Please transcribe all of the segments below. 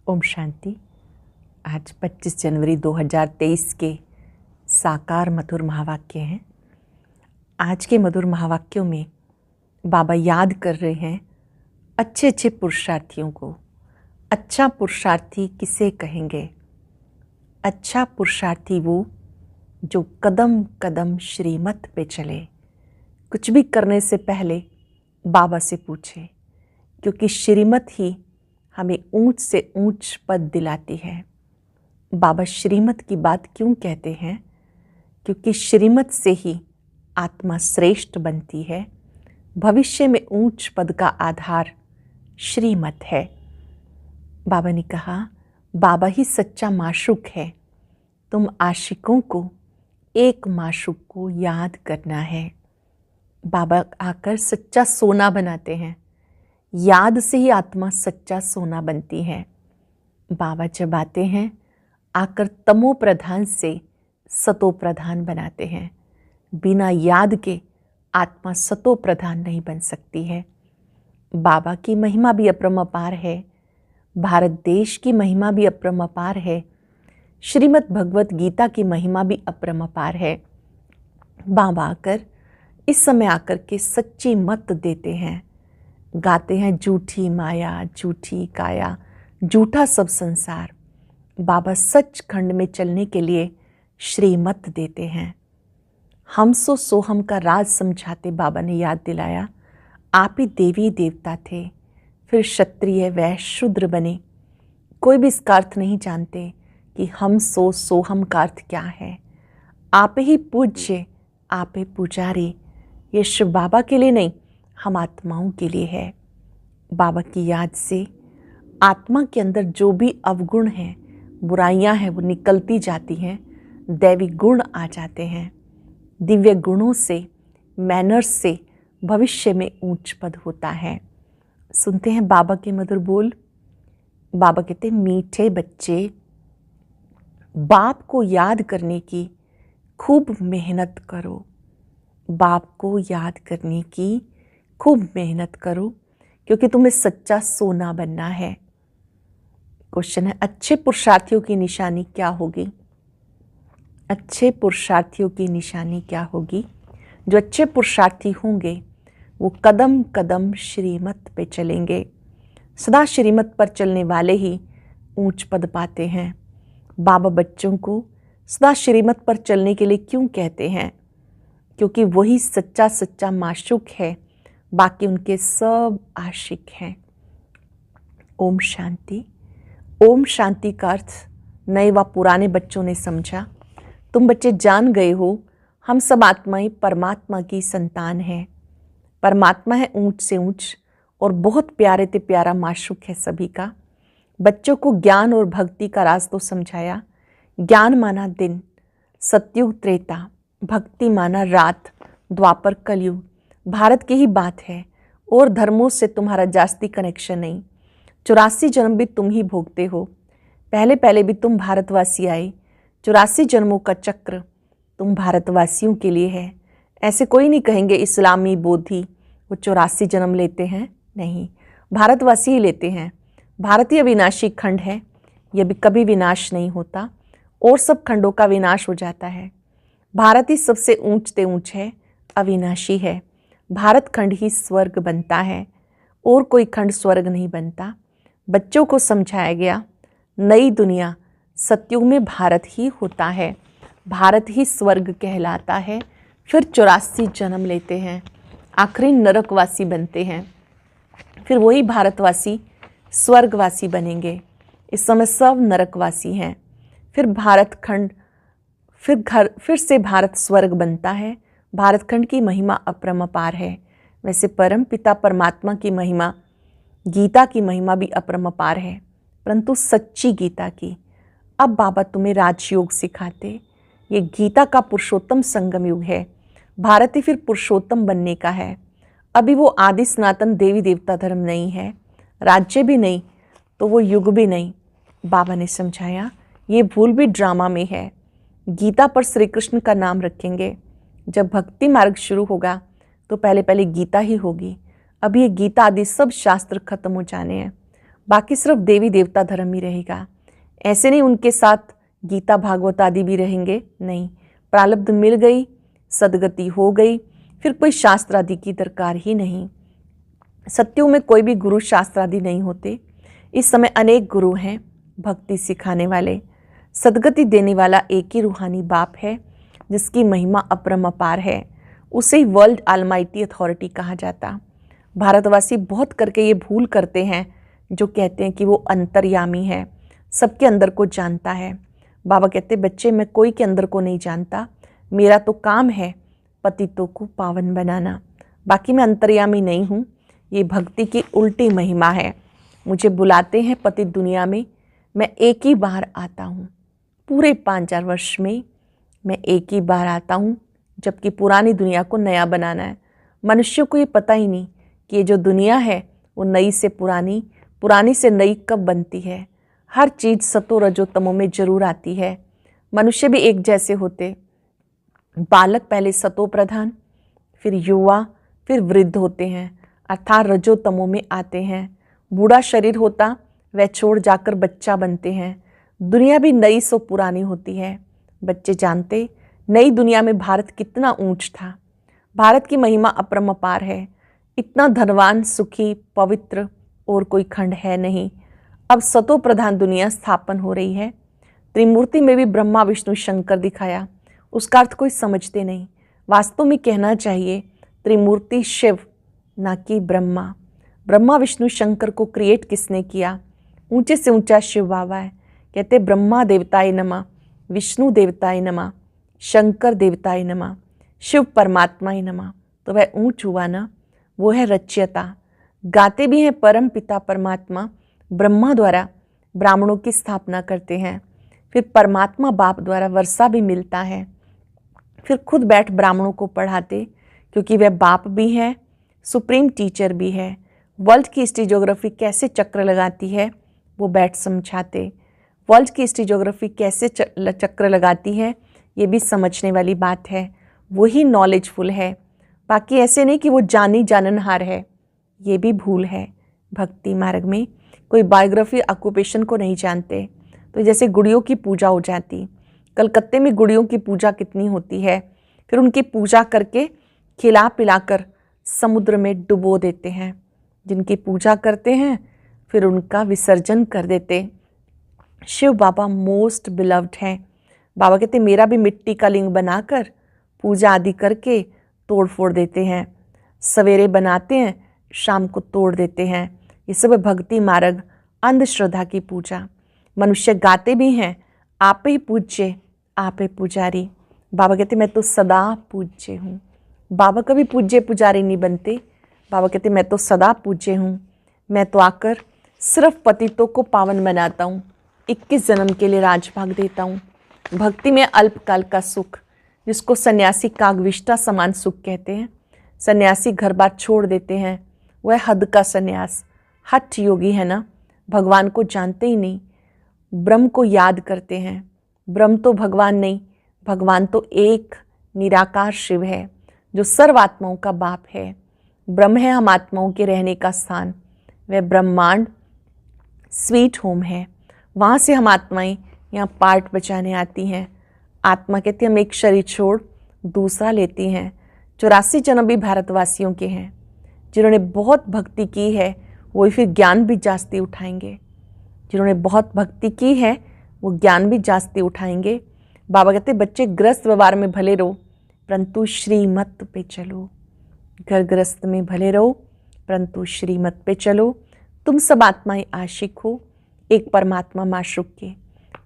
ओम शांति। आज 25 जनवरी 2023 के साकार मधुर महावाक्य हैं। आज के मधुर महावाक्यों में बाबा याद कर रहे हैं अच्छे अच्छे पुरुषार्थियों को। अच्छा पुरुषार्थी किसे कहेंगे? अच्छा पुरुषार्थी वो जो कदम कदम श्रीमत पे चले, कुछ भी करने से पहले बाबा से पूछे, क्योंकि श्रीमत ही हमें ऊंच से ऊंच पद दिलाती है। बाबा श्रीमत की बात क्यों कहते हैं? क्योंकि श्रीमत से ही आत्मा श्रेष्ठ बनती है। भविष्य में ऊंच पद का आधार श्रीमत है। बाबा ने कहा, बाबा ही सच्चा माशूक है। तुम आशिकों को एक माशूक को याद करना है। बाबा आकर सच्चा सोना बनाते हैं। याद से ही आत्मा सच्चा सोना बनती है। बाबा जब आते हैं आकर तमो प्रधान से सतो प्रधान बनाते हैं। बिना याद के आत्मा सतो प्रधान नहीं बन सकती है। बाबा की महिमा भी अपरंपार है। भारत देश की महिमा भी अपरंपार है। श्रीमद् भगवत गीता की महिमा भी अपरंपार है। बाबा आकर इस समय आकर के सच्ची मत देते हैं। गाते हैं झूठी माया, झूठी काया, झूठा सब संसार। बाबा सच खंड में चलने के लिए श्रीमत देते हैं। हम सो सोहम का राज समझाते बाबा ने याद दिलाया, आप ही देवी देवता थे, फिर क्षत्रिय वैश्य शूद्र बने। कोई भी इसका अर्थ नहीं जानते कि हम सो सोहम का अर्थ क्या है। आप ही पूज्य, आप ही पुजारी। ये शिव बाबा के लिए नहीं, हम आत्माओं के लिए है। बाबा की याद से आत्मा के अंदर जो भी अवगुण हैं, बुराइयां हैं, वो निकलती जाती हैं। दैवी गुण आ जाते हैं। दिव्य गुणों से, मैनर्स से भविष्य में ऊंच पद होता है। सुनते हैं बाबा के मधुर बोल। बाबा कहते हैं, मीठे बच्चे, बाप को याद करने की खूब मेहनत करो। बाप को याद करने की खूब मेहनत करो, क्योंकि तुम्हें सच्चा सोना बनना है। क्वेश्चन है, अच्छे पुरुषार्थियों की निशानी क्या होगी? अच्छे पुरुषार्थियों की निशानी क्या होगी? जो अच्छे पुरुषार्थी होंगे वो कदम कदम श्रीमत पे चलेंगे। सदा श्रीमत पर चलने वाले ही ऊंच पद पाते हैं। बाबा बच्चों को सदा श्रीमत पर चलने के लिए क्यों कहते हैं? क्योंकि वही सच्चा सच्चा माशूक है, बाकी उनके सब आशिक हैं। ओम शांति। ओम शांति का अर्थ नए व पुराने बच्चों ने समझा। तुम बच्चे जान गए हो, हम सब आत्माएं परमात्मा की संतान हैं। परमात्मा है ऊंच से ऊंच और बहुत प्यारे ते प्यारा माशूक है सभी का। बच्चों को ज्ञान और भक्ति का राज तो समझाया। ज्ञान माना दिन, सतयुग त्रेता, भक्ति माना रात, द्वापर कलयुग। भारत की ही बात है और धर्मों से तुम्हारा जास्ती कनेक्शन नहीं। 84 जन्म भी तुम ही भोगते हो। पहले पहले भी तुम भारतवासी आए। 84 जन्मों का चक्र तुम भारतवासियों के लिए है। ऐसे कोई नहीं कहेंगे इस्लामी बोधी वो 84 जन्म लेते हैं, नहीं, भारतवासी ही लेते हैं। भारतीय विनाशी खंड है, यह भी कभी विनाश नहीं होता और सब खंडों का विनाश हो जाता है। भारत ही सबसे ऊंच ते ऊंच है, अविनाशी है। भारत खंड ही स्वर्ग बनता है और कोई खंड स्वर्ग नहीं बनता। बच्चों को समझाया गया, नई दुनिया सतयुग में भारत ही होता है। भारत ही स्वर्ग कहलाता है। फिर 84 जन्म लेते हैं, आखिरी नरकवासी बनते हैं। फिर वही भारतवासी स्वर्गवासी बनेंगे। इस समय सब नरकवासी हैं। फिर भारत खंड फिर से भारत स्वर्ग बनता है। भारत खंड की महिमा अपरंपार है। वैसे परम पिता परमात्मा की महिमा, गीता की महिमा भी अपरंपार है, परंतु सच्ची गीता की। अब बाबा तुम्हें राजयोग सिखाते। ये गीता का पुरुषोत्तम संगम युग है। भारत ही फिर पुरुषोत्तम बनने का है। अभी वो आदि सनातन देवी देवता धर्म नहीं है, राज्य भी नहीं, तो वो युग भी नहीं। बाबा ने समझाया, ये भूल भी ड्रामा में है। गीता पर श्री कृष्ण का नाम रखेंगे। जब भक्ति मार्ग शुरू होगा तो पहले पहले गीता ही होगी। अभी ये गीता आदि सब शास्त्र खत्म हो जाने हैं। बाकी सिर्फ देवी देवता धर्म ही रहेगा। ऐसे नहीं उनके साथ गीता भागवत आदि भी रहेंगे, नहीं। प्रारब्ध मिल गई, सदगति हो गई, फिर कोई शास्त्र आदि की दरकार ही नहीं। सत्युग में कोई भी गुरु शास्त्र आदि नहीं होते। इस समय अनेक गुरु हैं भक्ति सिखाने वाले। सदगति देने वाला एक ही रूहानी बाप है जिसकी महिमा अपरम अपार है। उसे ही वर्ल्ड ऑलमाइटी अथॉरिटी कहा जाता। भारतवासी बहुत करके ये भूल करते हैं जो कहते हैं कि वो अंतर्यामी है, सबके अंदर को जानता है। बाबा कहते बच्चे मैं कोई के अंदर को नहीं जानता, मेरा तो काम है पतितों को पावन बनाना, बाकी मैं अंतर्यामी नहीं हूँ। ये भक्ति की उल्टी महिमा है। मुझे बुलाते हैं पतित दुनिया में, मैं एक ही बार आता हूँ। पूरे 5,000 वर्ष में मैं एक ही बार आता हूँ, जबकि पुरानी दुनिया को नया बनाना है। मनुष्यों को ये पता ही नहीं कि ये जो दुनिया है वो नई से पुरानी, पुरानी से नई कब बनती है। हर चीज़ सतो रजो तमो में जरूर आती है। मनुष्य भी एक जैसे होते। बालक पहले सतो प्रधान, फिर युवा, फिर वृद्ध होते हैं, अर्थात रजो तमो में आते हैं। बूढ़ा शरीर होता वह छोड़ जाकर बच्चा बनते हैं। दुनिया भी नई सो पुरानी होती है। बच्चे जानते नई दुनिया में भारत कितना ऊंच था। भारत की महिमा अपरंपार है। इतना धनवान, सुखी, पवित्र और कोई खंड है नहीं। अब सतो प्रधान दुनिया स्थापन हो रही है। त्रिमूर्ति में भी ब्रह्मा विष्णु शंकर दिखाया, उसका अर्थ कोई समझते नहीं। वास्तव में कहना चाहिए त्रिमूर्ति शिव, ना कि ब्रह्मा। ब्रह्मा विष्णु शंकर को क्रिएट किसने किया? ऊंचे से ऊंचा शिव बाबा है। कहते ब्रह्मा देवताय नमः, विष्णु देवताय नमः, शंकर देवताय नमः, शिव परमात्माय नमः। तो वह ऊंच हुआ ना, वो है रच्यता। गाते भी हैं परम पिता परमात्मा ब्रह्मा द्वारा ब्राह्मणों की स्थापना करते हैं। फिर परमात्मा बाप द्वारा वर्षा भी मिलता है। फिर खुद बैठ ब्राह्मणों को पढ़ाते, क्योंकि वह बाप भी है, सुप्रीम टीचर भी है। वर्ल्ड की हिस्ट्री ज्योग्राफी कैसे चक्र लगाती है वो बैठ समझाते। वर्ल्ड की हिस्ट्री ज्योग्राफी कैसे चक्र लगाती है ये भी समझने वाली बात है। वही नॉलेजफुल है। बाकी ऐसे नहीं कि वो जानी जाननहार है, ये भी भूल है। भक्ति मार्ग में कोई बायोग्राफी ऑक्यूपेशन को नहीं जानते। तो जैसे गुड़ियों की पूजा हो जाती, कलकत्ते में गुड़ियों की पूजा कितनी होती है, फिर उनकी पूजा करके खिला पिलाकर समुद्र में डुबो देते हैं। जिनकी पूजा करते हैं फिर उनका विसर्जन कर देते। शिव बाबा मोस्ट बिलव्ड हैं। बाबा कहते मेरा भी मिट्टी का लिंग बनाकर पूजा आदि करके तोड़ फोड़ देते हैं। सवेरे बनाते हैं, शाम को तोड़ देते हैं। ये सब भक्ति मार्ग, अंधश्रद्धा की पूजा। मनुष्य गाते भी हैं, आप ही पूज्य, आप ही पुजारी। बाबा कहते मैं तो सदा पूज्य हूँ। बाबा कभी पूज्य पुजारी नहीं बनते। बाबा कहते मैं तो सदा पूज्य हूँ। मैं तो आकर सिर्फ पतितों को पावन बनाता हूँ। 21 जन्म के लिए राजभाग देता हूँ। भक्ति में अल्पकाल का सुख, जिसको सन्यासी कागविष्टा समान सुख कहते हैं। सन्यासी घर बार छोड़ देते हैं, वह हद का सन्यास। हठ योगी है ना, भगवान को जानते ही नहीं, ब्रह्म को याद करते हैं। ब्रह्म तो भगवान नहीं, भगवान तो एक निराकार शिव है जो सर्व आत्माओं का बाप है। ब्रह्म है हम आत्माओं के रहने का स्थान। वह ब्रह्मांड स्वीट होम है। वहाँ से हम आत्माएं यहाँ पार्ट बचाने आती हैं। आत्मा कहती हम एक शरीर छोड़ दूसरा लेती हैं। 84 जन्म भी भारतवासियों के हैं। जिन्होंने बहुत भक्ति की है वो फिर ज्ञान भी जास्ती उठाएंगे। जिन्होंने बहुत भक्ति की है वो ज्ञान भी जास्ती उठाएंगे। बाबा कहते बच्चे ग्रस्त व्यवहार में भले रहो परंतु श्रीमत पे चलो। घर ग्रस्त में भले रहो परंतु श्रीमत पे चलो। तुम सब आत्माएं आशिक हो एक परमात्मा माशूक के।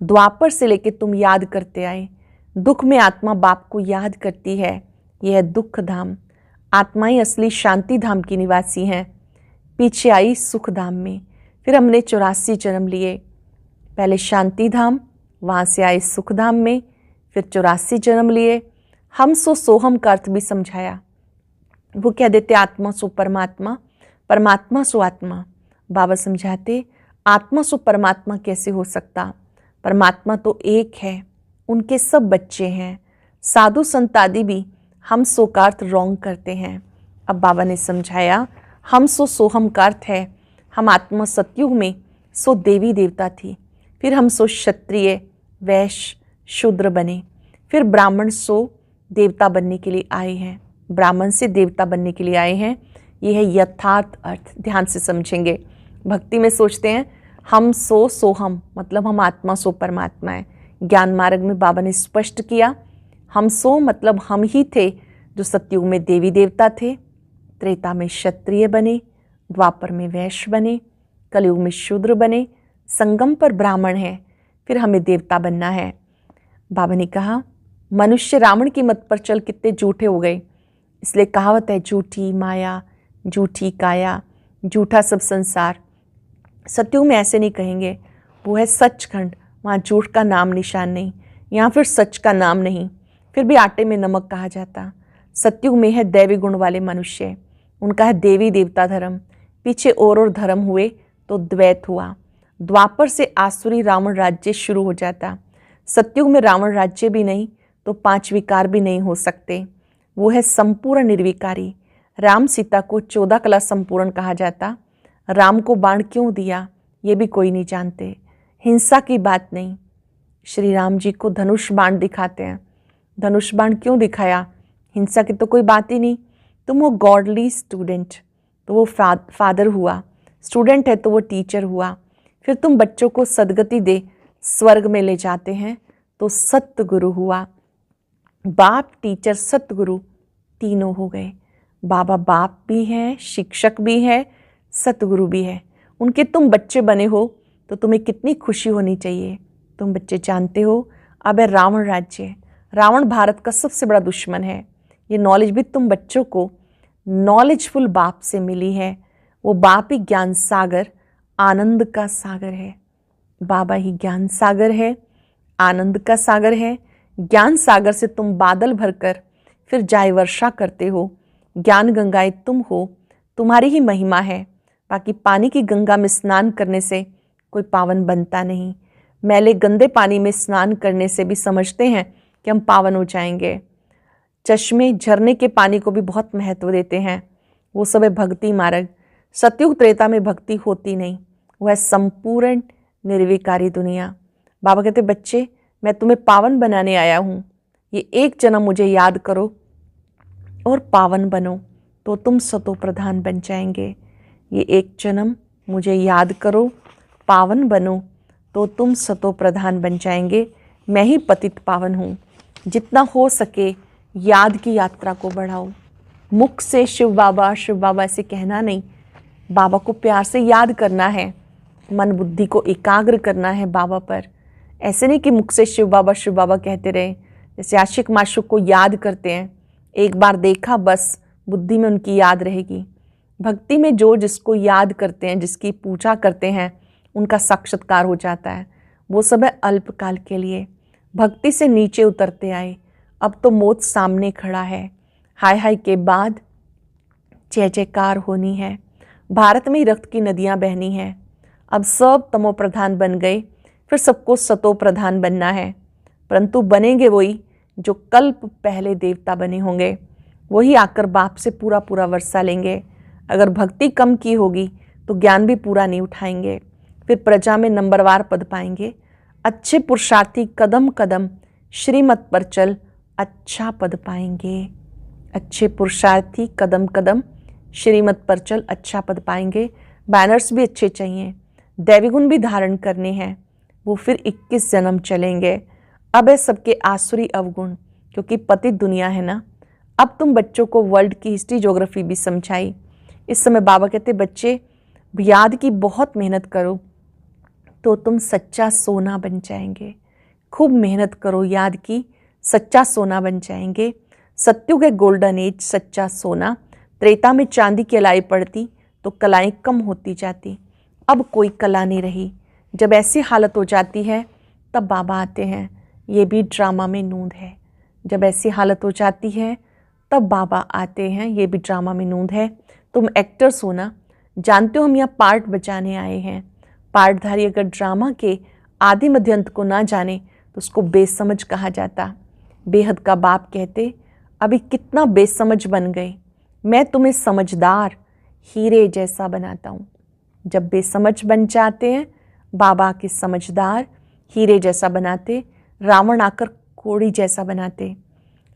द्वापर से लेके तुम याद करते आए। दुख में आत्मा बाप को याद करती है। यह है दुख धाम। आत्माएं असली शांति धाम की निवासी हैं। पीछे आई सुख धाम में। फिर हमने 84 जन्म लिए। पहले शांति धाम, वहाँ से आए सुख धाम में, फिर 84 जन्म लिए। हम सो सोहम का अर्थ भी समझाया। वो कह देते आत्मा सो परमात्मा, परमात्मा सो आत्मा। बाबा समझाते आत्मा सो परमात्मा कैसे हो सकता? परमात्मा तो एक है, उनके सब बच्चे हैं। साधु संत आदि भी हम सो का अर्थ रॉन्ग करते हैं। अब बाबा ने समझाया हम सो सोहम का अर्थ है हम आत्मा सतयुग में सो देवी देवता थी, फिर हम सो क्षत्रिय वैश्य शूद्र बने, फिर ब्राह्मण सो देवता बनने के लिए आए हैं, ब्राह्मण से देवता बनने के लिए आए हैं। ये है यथार्थ अर्थ, ध्यान से समझेंगे। भक्ति में सोचते हैं हम सो हम, मतलब हम आत्मा सो परमात्मा है। ज्ञान मार्ग में बाबा ने स्पष्ट किया हम सो मतलब हम ही थे जो सतयुग में देवी देवता थे, त्रेता में क्षत्रिय बने, द्वापर में वैश्य बने, कलयुग में शूद्र बने, संगम पर ब्राह्मण है, फिर हमें देवता बनना है। बाबा ने कहा मनुष्य रावण की मत पर चल कितने झूठे हो गए, इसलिए कहावत है झूठी माया झूठी काया झूठा सब संसार। सतयुग में ऐसे नहीं कहेंगे, वो है सचखंड, वहाँ झूठ का नाम निशान नहीं, यहाँ फिर सच का नाम नहीं, फिर भी आटे में नमक कहा जाता। सतयुग में है दैवी गुण वाले मनुष्य, उनका है देवी देवता धर्म, पीछे और धर्म हुए तो द्वैत हुआ। द्वापर से आसुरी रावण राज्य शुरू हो जाता। सतयुग में रावण राज्य भी नहीं तो 5 विकार भी नहीं हो सकते, वो है संपूर्ण निर्विकारी। राम सीता को 14 कला संपूर्ण कहा जाता। राम को बाण क्यों दिया ये भी कोई नहीं जानते, हिंसा की बात नहीं। श्री राम जी को धनुष बाण दिखाते हैं, धनुष बाण क्यों दिखाया, हिंसा की तो कोई बात ही नहीं। तुम वो गॉडली स्टूडेंट तो वो फादर हुआ, स्टूडेंट है तो वो टीचर हुआ, फिर तुम बच्चों को सदगति दे स्वर्ग में ले जाते हैं तो सतगुरु हुआ। बाप टीचर सतगुरु तीनों हो गए। बाबा बाप भी हैं, शिक्षक भी है, सतगुरु भी है। उनके तुम बच्चे बने हो तो तुम्हें कितनी खुशी होनी चाहिए। तुम बच्चे जानते हो अब है रावण राज्य, रावण भारत का सबसे बड़ा दुश्मन है। ये नॉलेज भी तुम बच्चों को नॉलेजफुल बाप से मिली है। वो बाप ही ज्ञान सागर आनंद का सागर है। बाबा ही ज्ञान सागर है, आनंद का सागर है। ज्ञान सागर से तुम बादल भरकर फिर जाए वर्षा करते हो। ज्ञान गंगाएं तुम हो, तुम्हारी ही महिमा है। बाकी पानी की गंगा में स्नान करने से कोई पावन बनता नहीं। मैले गंदे पानी में स्नान करने से भी समझते हैं कि हम पावन हो जाएंगे। चश्मे झरने के पानी को भी बहुत महत्व देते हैं, वो सब है भक्ति मार्ग। सतयुग त्रेता में भक्ति होती नहीं, वो है संपूर्ण निर्विकारी दुनिया। बाबा कहते बच्चे मैं तुम्हें पावन बनाने आया हूँ, ये एक जन्म मुझे याद करो और पावन बनो तो तुम सतो प्रधान बन जाएंगे। ये एक जन्म मुझे याद करो, पावन बनो तो तुम सतो प्रधान बन जाएंगे। मैं ही पतित पावन हूँ। जितना हो सके याद की यात्रा को बढ़ाओ। मुख से शिव बाबा ऐसे कहना नहीं, बाबा को प्यार से याद करना है, मन बुद्धि को एकाग्र करना है बाबा पर। ऐसे नहीं कि मुख से शिव बाबा कहते रहे, जैसे आशिक माशुक को याद करते हैं, एक बार देखा बस बुद्धि में उनकी याद रहेगी। भक्ति में जो जिसको याद करते हैं, जिसकी पूजा करते हैं, उनका साक्षात्कार हो जाता है। वो सब है अल्पकाल के लिए। भक्ति से नीचे उतरते आए, अब तो मौत सामने खड़ा है। हाय हाय के बाद जय जयकार होनी है। भारत में ही रक्त की नदियां बहनी हैं। अब सब तमो प्रधान बन गए, फिर सबको सतो प्रधान बनना है। परंतु बनेंगे वही जो कल्प पहले देवता बने होंगे, वही आकर बाप से पूरा पूरा वर्षा लेंगे। अगर भक्ति कम की होगी तो ज्ञान भी पूरा नहीं उठाएंगे, फिर प्रजा में नंबरवार पद पाएंगे। अच्छे पुरुषार्थी कदम कदम श्रीमत पर चल अच्छा पद पाएंगे। अच्छे पुरुषार्थी कदम कदम श्रीमत पर चल अच्छा पद पाएंगे। बैनर्स भी अच्छे चाहिए, दैवी गुण भी धारण करने हैं, वो फिर 21 जन्म चलेंगे। अब है सबके आसुरी अवगुण, क्योंकि पतित दुनिया है ना। अब तुम बच्चों को वर्ल्ड की हिस्ट्री ज्योग्राफी भी समझाई। इस समय बाबा कहते बच्चे याद की बहुत मेहनत करो तो तुम सच्चा सोना बन जाएंगे। खूब मेहनत करो, याद की सच्चा सोना बन जाएंगे। सत्युग है गोल्डन एज, सच्चा सोना। त्रेता में चांदी की अलाई पड़ती तो कलाएं कम होती जाती, अब कोई कला नहीं रही। जब ऐसी हालत हो जाती है तब बाबा आते हैं, ये भी ड्रामा में नूंद है। जब ऐसी हालत हो जाती है तब बाबा आते हैं, ये भी ड्रामा में नूंद है। तुम एक्टर्स हो ना, जानते हो हम यहाँ पार्ट बचाने आए हैं। पार्टधारी अगर ड्रामा के आदि मध्य अंत को ना जाने तो उसको बेसमझ कहा जाता। बेहद का बाप कहते अभी कितना बेसमझ बन गए, मैं तुम्हें समझदार हीरे जैसा बनाता हूँ। जब बेसमझ बन जाते हैं बाबा के समझदार हीरे जैसा बनाते, रावण आकर कोड़ी जैसा बनाते।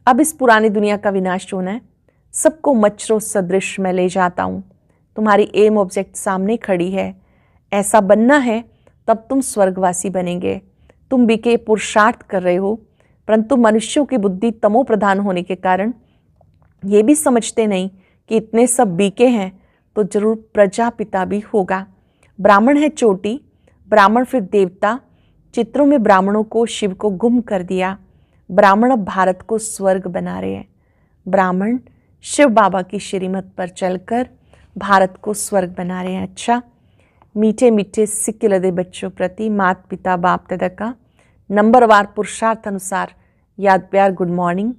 अब इस पुरानी दुनिया का विनाश होना है, सबको मच्छरों सदृश मैं ले जाता हूँ। तुम्हारी एम ऑब्जेक्ट सामने खड़ी है, ऐसा बनना है तब तुम स्वर्गवासी बनेंगे। तुम बीके पुरुषार्थ कर रहे हो, परंतु मनुष्यों की बुद्धि तमो प्रधान होने के कारण ये भी समझते नहीं कि इतने सब बीके हैं तो जरूर प्रजापिता भी होगा। ब्राह्मण है चोटी, ब्राह्मण फिर देवता। चित्रों में ब्राह्मणों को शिव को गुम कर दिया। ब्राह्मण अब भारत को स्वर्ग बना रहे हैं। ब्राह्मण शिव बाबा की श्रीमत पर चलकर भारत को स्वर्ग बना रहे हैं। अच्छा, मीठे मीठे सिक्के लदे बच्चों प्रति माता पिता बाप दादा का नंबरवार पुरुषार्थ अनुसार याद प्यार गुड मॉर्निंग।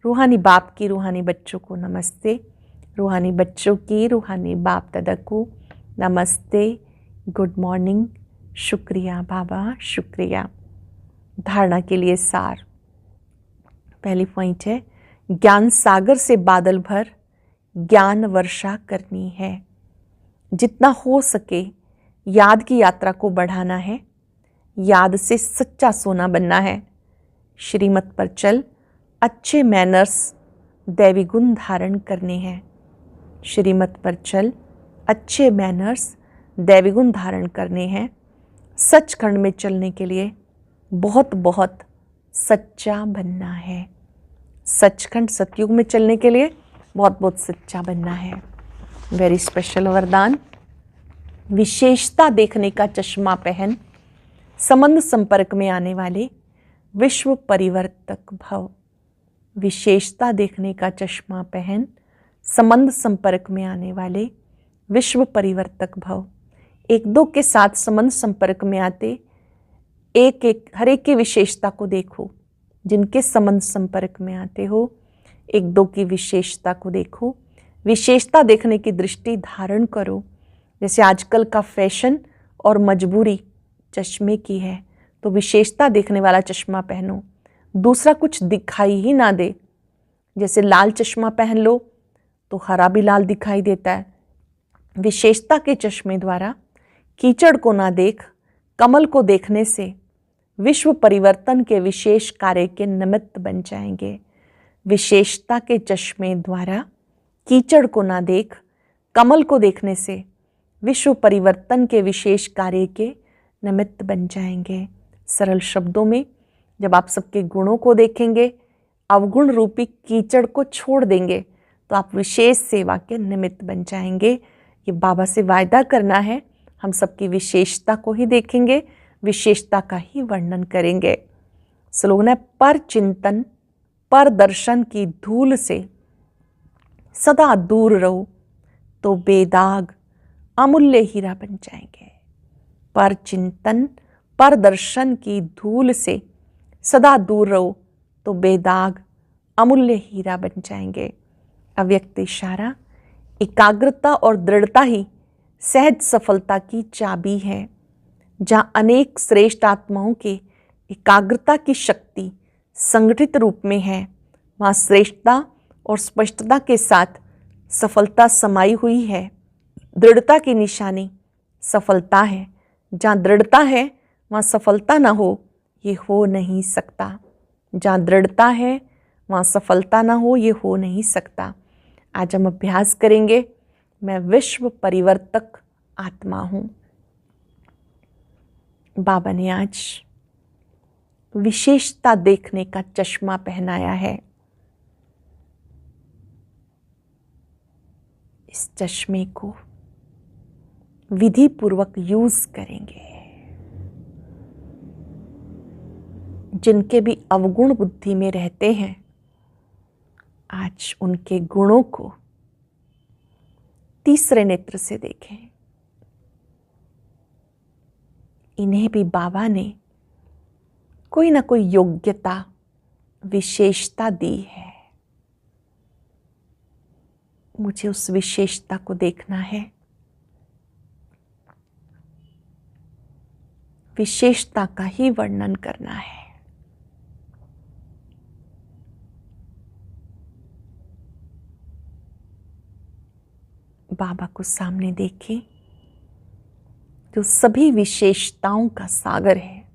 रूहानी बाप की रूहानी बच्चों को नमस्ते, रूहानी बच्चों की रूहानी बाप दादा को नमस्ते, गुड मॉर्निंग। शुक्रिया बाबा, शुक्रिया। धारणा के लिए सार। पहली पॉइंट है, ज्ञान सागर से बादल भर ज्ञान वर्षा करनी है। जितना हो सके याद की यात्रा को बढ़ाना है। याद से सच्चा सोना बनना है। श्रीमत पर चल अच्छे मैनर्स दैवी गुण धारण करने हैं। श्रीमत पर चल अच्छे मैनर्स दैवी गुण धारण करने हैं। सचखंड में चलने के लिए बहुत बहुत सच्चा बनना है। सचखंड सतयुग में चलने के लिए बहुत बहुत सच्चा बनना है। वेरी स्पेशल वरदान। विशेषता देखने का चश्मा पहन, संबंध संपर्क में आने वाले विश्व परिवर्तक भव। विशेषता देखने का चश्मा पहन, संबंध संपर्क में आने वाले विश्व परिवर्तक भव। एक दो के साथ संबंध संपर्क में आते हर एक की विशेषता को देखो। जिनके संबंध संपर्क में आते हो, एक दो की विशेषता को देखो। विशेषता देखने की दृष्टि धारण करो। जैसे आजकल का फैशन और मजबूरी चश्मे की है, तो विशेषता देखने वाला चश्मा पहनो, दूसरा कुछ दिखाई ही ना दे। जैसे लाल चश्मा पहन लो तो हरा भी लाल दिखाई देता है। विशेषता के चश्मे द्वारा कीचड़ को ना देख, कमल को देखने से विश्व परिवर्तन के विशेष कार्य के निमित्त बन जाएंगे। विशेषता के चश्मे द्वारा कीचड़ को ना देख, कमल को देखने से विश्व परिवर्तन के विशेष कार्य के निमित्त बन जाएंगे। सरल शब्दों में, जब आप सबके गुणों को देखेंगे, अवगुण रूपी कीचड़ को छोड़ देंगे, तो आप विशेष सेवा के निमित्त बन जाएंगे। ये बाबा से वायदा करना है, हम सबकी विशेषता को ही देखेंगे, विशेषता का ही वर्णन करेंगे। स्लोगन है, पर चिंतन पर दर्शन की धूल से सदा दूर रहो तो बेदाग अमूल्य हीरा बन जाएंगे। पर चिंतन पर दर्शन की धूल से सदा दूर रहो तो बेदाग अमूल्य हीरा बन जाएंगे। अव्यक्त इशारा। एकाग्रता और दृढ़ता ही सहज सफलता की चाबी है। जहाँ अनेक श्रेष्ठ आत्माओं के एकाग्रता की शक्ति संगठित रूप में है, वहाँ श्रेष्ठता और स्पष्टता के साथ सफलता समाई हुई है। दृढ़ता की निशानी सफलता है। जहाँ दृढ़ता है वहाँ सफलता ना हो, ये हो नहीं सकता। जहाँ दृढ़ता है वहाँ सफलता ना हो, ये हो नहीं सकता। आज हम अभ्यास करेंगे, मैं विश्व परिवर्तक आत्मा हूँ। बाबा ने आज विशेषता देखने का चश्मा पहनाया है। इस चश्मे को विधि पूर्वक यूज करेंगे। जिनके भी अवगुण बुद्धि में रहते हैं, आज उनके गुणों को तीसरे नेत्र से देखें। इन्हें भी बाबा ने कोई ना कोई योग्यता, विशेषता दी है। मुझे उस विशेषता को देखना है। विशेषता का ही वर्णन करना है। बाबा को सामने देखें जो सभी विशेषताओं का सागर है,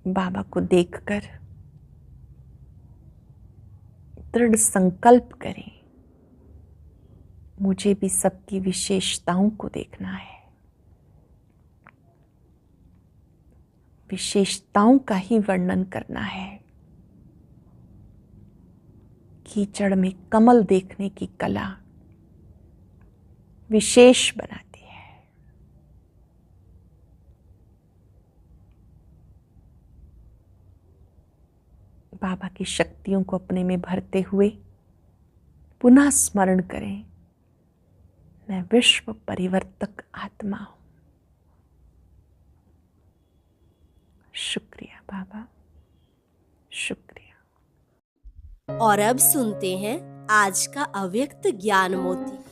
बाबा को देखकर दृढ़ संकल्प करें, मुझे भी सबकी विशेषताओं को देखना है, विशेषताओं का ही वर्णन करना है। कीचड़ में कमल देखने की कला विशेष बनाती है। बाबा की शक्तियों को अपने में भरते हुए पुनः स्मरण करें, मैं विश्व परिवर्तक आत्मा हूं। शुक्रिया बाबा, शुक्रिया। और अब सुनते हैं आज का अव्यक्त ज्ञान मोती।